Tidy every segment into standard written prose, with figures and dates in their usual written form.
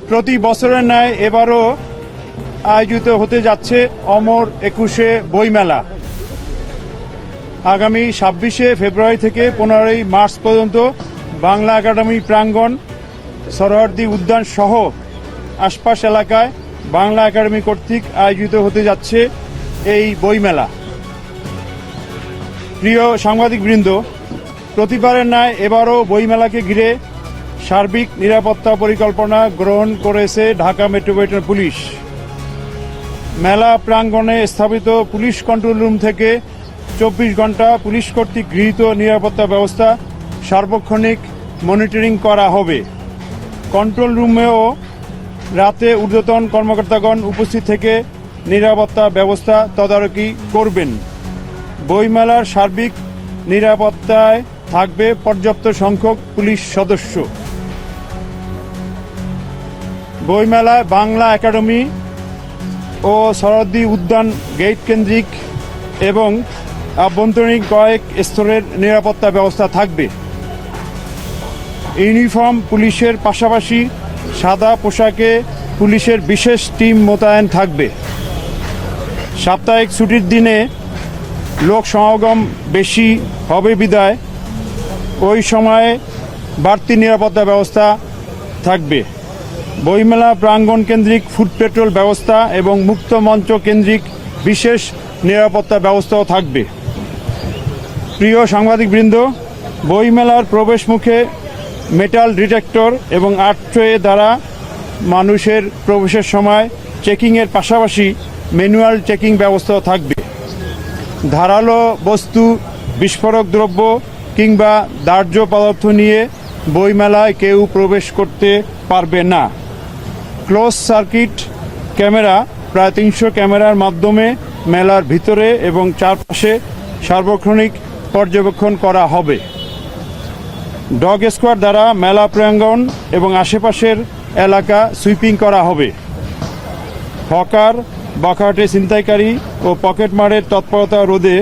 প্রতি বছরের ন্যায় এবারও আয়োজিত হতে যাচ্ছে অমর ২১শে বইমেলা। আগামী ২৬শে ফেব্রুয়ারি থেকে ১৫ই মার্চ পর্যন্ত বাংলা একাডেমি প্রাঙ্গণ, সরোয়ার্দী উদ্যান সহ আশপাশ এলাকায় বাংলা একাডেমি কর্তৃক আয়োজিত হতে যাচ্ছে এই বইমেলা। প্রিয় সাংবাদিকবৃন্দ, প্রতিবারের ন্যায় এবারও বইমেলাকে ঘিরে সার্বিক নিরাপত্তা পরিকল্পনা গ্রহণ করেছে ঢাকা মেট্রোপলিটন পুলিশ। মেলা প্রাঙ্গণে স্থাপিত পুলিশ কন্ট্রোল রুম থেকে ২৪ ঘণ্টা পুলিশ কর্তৃক গৃহীত নিরাপত্তা ব্যবস্থা সার্বক্ষণিক মনিটরিং করা হবে। কন্ট্রোল রুমেও রাতে ঊর্ধ্বতন কর্মকর্তাগণ উপস্থিত থেকে নিরাপত্তা ব্যবস্থা তদারকি করবেন। বইমেলার সার্বিক নিরাপত্তায় থাকবে পর্যাপ্ত সংখ্যক পুলিশ সদস্য। বইমেলায় বাংলা একাডেমি ও সরোয়ার্দী উদ্যান গেট কেন্দ্রিক এবং আভ্যন্তরীণ কয়েক স্তরের নিরাপত্তা ব্যবস্থা থাকবে। ইউনিফর্ম পুলিশের পাশাপাশি সাদা পোশাকে পুলিশের বিশেষ টিম মোতায়েন থাকবে। সাপ্তাহিক ছুটির দিনে লোক সমাগম বেশি হবে বিধায় ওই সময়ে বাড়তি নিরাপত্তা ব্যবস্থা থাকবে। বইমেলা প্রাঙ্গণ কেন্দ্রিক ফুড পেট্রোল ব্যবস্থা এবং মুক্ত মঞ্চ কেন্দ্রিক বিশেষ নিরাপত্তা ব্যবস্থাও থাকবে। প্রিয় সাংবাদিকবৃন্দ, বইমেলার প্রবেশ মুখে মেটাল ডিটেক্টর এবং আর্ট ট্রে দ্বারা মানুষের প্রবেশের সময় চেকিংয়ের পাশাপাশি ম্যানুয়াল চেকিং ব্যবস্থাও থাকবে। ধারালো বস্তু, বিস্ফোরক দ্রব্য কিংবা দাহ্য পদার্থ নিয়ে বইমেলায় কেউ প্রবেশ করতে পারবে না। ক্লোজ সার্কিট ক্যামেরা, প্রায় ৩০০ ক্যামেরার মাধ্যমে মেলার ভিতরে এবং চারপাশে সার্বক্ষণিক পর্যবেক্ষণ করা হবে। ডগ স্কোয়াড দ্বারা মেলা প্রাঙ্গণ এবং আশেপাশের এলাকা সুইপিং করা হবে। হকার, বাখাটে ছিনতাইকারী ও পকেটমারের তৎপরতা রোধে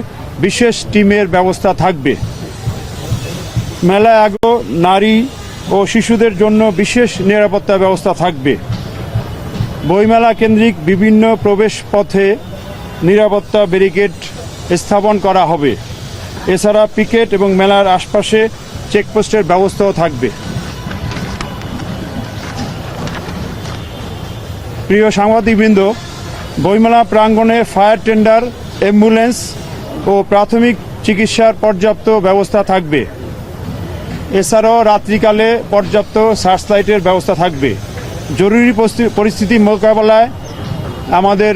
বিশেষ টিমের ব্যবস্থা থাকবে। মেলায় আগত নারী ও শিশুদের জন্য বিশেষ নিরাপত্তা ব্যবস্থা থাকবে। বইমেলা কেন্দ্রিক বিভিন্ন প্রবেশ পথে নিরাপত্তা ব্যারিকেড স্থাপন করা হবে। এছাড়া পিকেট এবং মেলার আশপাশে চেকপোস্টের ব্যবস্থাও থাকবে। প্রিয় সাংবাদিকবৃন্দ, বইমেলা প্রাঙ্গণে ফায়ার টেন্ডার, অ্যাম্বুলেন্স ও প্রাথমিক চিকিৎসার পর্যাপ্ত ব্যবস্থা থাকবে। এছাড়াও রাত্রিকালে পর্যাপ্ত সার্চ লাইটের ব্যবস্থা থাকবে। জরুরি পরিস্থিতি মোকাবেলায় আমাদের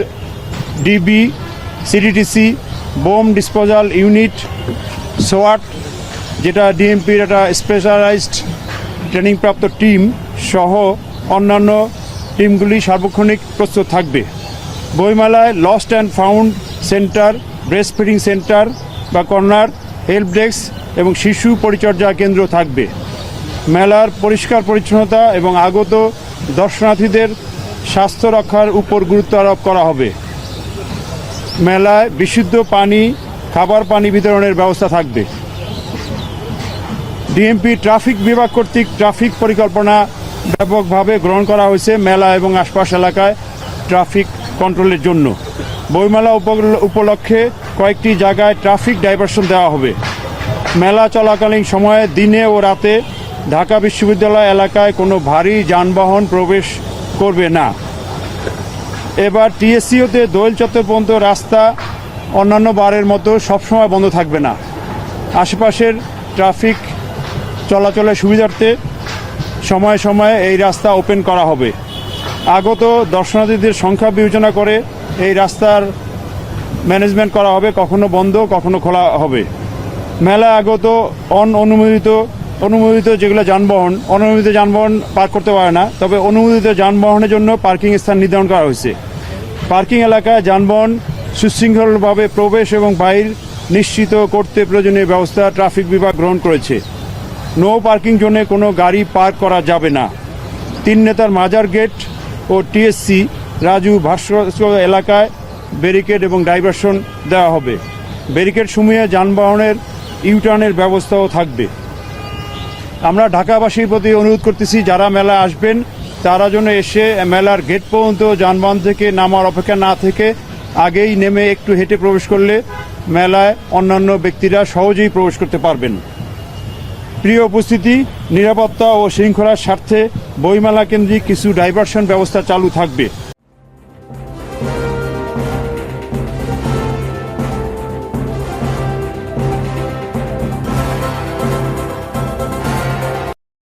ডিবি, সিডিটিসি, বোম ডিসপোজাল ইউনিট, সোয়াট, যেটা ডিএমপির একটা স্পেশালাইজড ট্রেনিংপ্রাপ্ত টিম সহ অন্যান্য টিমগুলি সার্বক্ষণিক প্রস্তুত থাকবে। বইমেলায় lost and found centre, breast feeding centre বা কর্নার, হেল্প ডেস্ক এবং শিশু পরিচর্যা কেন্দ্র থাকবে। মেলার পরিষ্কার পরিচ্ছন্নতা এবং আগত দর্শনার্থীদের স্বাস্থ্য রক্ষার উপর গুরুত্ব আরোপ করা হবে। মেলায় বিশুদ্ধ পানি, খাবার পানি বিতরণের ব্যবস্থা থাকবে। ডিএমপি ট্রাফিক বিভাগ কর্তৃক ট্রাফিক পরিকল্পনা ব্যাপকভাবে গ্রহণ করা হয়েছে মেলা এবং আশপাশ এলাকায় ট্রাফিক কন্ট্রোলের জন্য। বইমেলা উপলক্ষে কয়েকটি জায়গায় ট্রাফিক ডাইভারশন দেওয়া হবে। মেলা চলাকালীন সময়ে দিনে ও রাতে ঢাকা বিশ্ববিদ্যালয় এলাকায় কোনো ভারী যানবাহন প্রবেশ করবে না। এবার টিএসসিওতে দোয়েল চত্বর পর্যন্ত রাস্তা অন্যান্য বারের মতো সবসময় বন্ধ থাকবে না। আশেপাশের ট্রাফিক চলাচলের সুবিধার্থে সময়ে সময়ে এই রাস্তা ওপেন করা হবে। আগত দর্শনার্থীদের সংখ্যা বিবেচনা করে এই রাস্তার ম্যানেজমেন্ট করা হবে, কখনো বন্ধ কখনো খোলা হবে। মেলা আগত অনুমোদিত যেগুলো যানবাহন, অনুমোদিত যানবাহন পার্ক করতে পারে না, তবে অনুমোদিত যানবাহনের জন্য পার্কিং স্থান নির্ধারণ করা হয়েছে। পার্কিং এলাকায় যানবাহন সুশৃঙ্খলভাবে প্রবেশ এবং বাইর নিশ্চিত করতে প্রয়োজনীয় ব্যবস্থা ট্রাফিক বিভাগ গ্রহণ করেছে। নো পার্কিং জোনে কোনো গাড়ি পার্ক করা যাবে না। 3 নেতার মাজার গেট ও টিএসসি রাজু ভাস্কর্য এলাকায় ব্যারিকেড এবং ডাইভারশন দেওয়া হবে। ব্যারিকেড সমূহে যানবাহনের ইউটার্নের ব্যবস্থাও থাকবে। আমরা ঢাকাবাসীর প্রতি অনুরোধ করতেছি, যারা মেলায় আসবেন তারা যেন এসে মেলার গেট পর্যন্ত যানবাহন থেকে নামার অপেক্ষা না থেকে আগেই নেমে একটু হেঁটে প্রবেশ করলে মেলায় অন্যান্য ব্যক্তিরা সহজেই প্রবেশ করতে পারবেন। প্রিয় উপস্থিতি, নিরাপত্তা ও শৃঙ্খলার স্বার্থে বইমেলা কেন্দ্রিক কিছু ডাইভারশন ব্যবস্থা চালু থাকবে।